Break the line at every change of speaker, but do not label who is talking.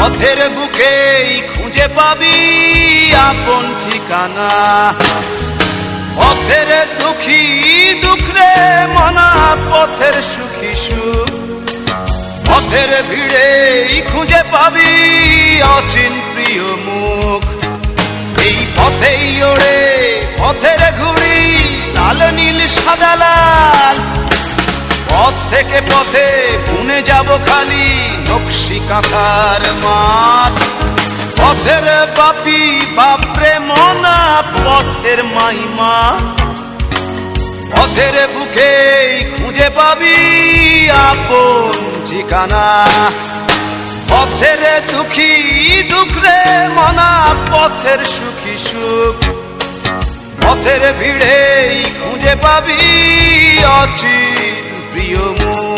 পথের বুকেই খুঁজে পাবি আপন ঠিকানা। পথের দুঃখী দুঃখ রে মনা, পথের সুখী সুখ। পথের ভিড়েই খুঁজে পাবি অচিন প্রিয় মুখ। এই পথেই ওড়ে পথের ঘুড়ি, লাল নীল সাদা লাল। পথ থেকে পথে বুনে যাব খালি নকশি কাঁথার মাঠ। পথের বাপি বাপরে মনা, পথের মাইমা। পথের বুকেই খুঁজে পাবি আপন ঠিকানা। পথের দুঃখী দুঃখ রে মনা, পথের সুখী সুখ। পথের ভিড়েই খুঁজে পাবি অচিন প্রিয় মুখ।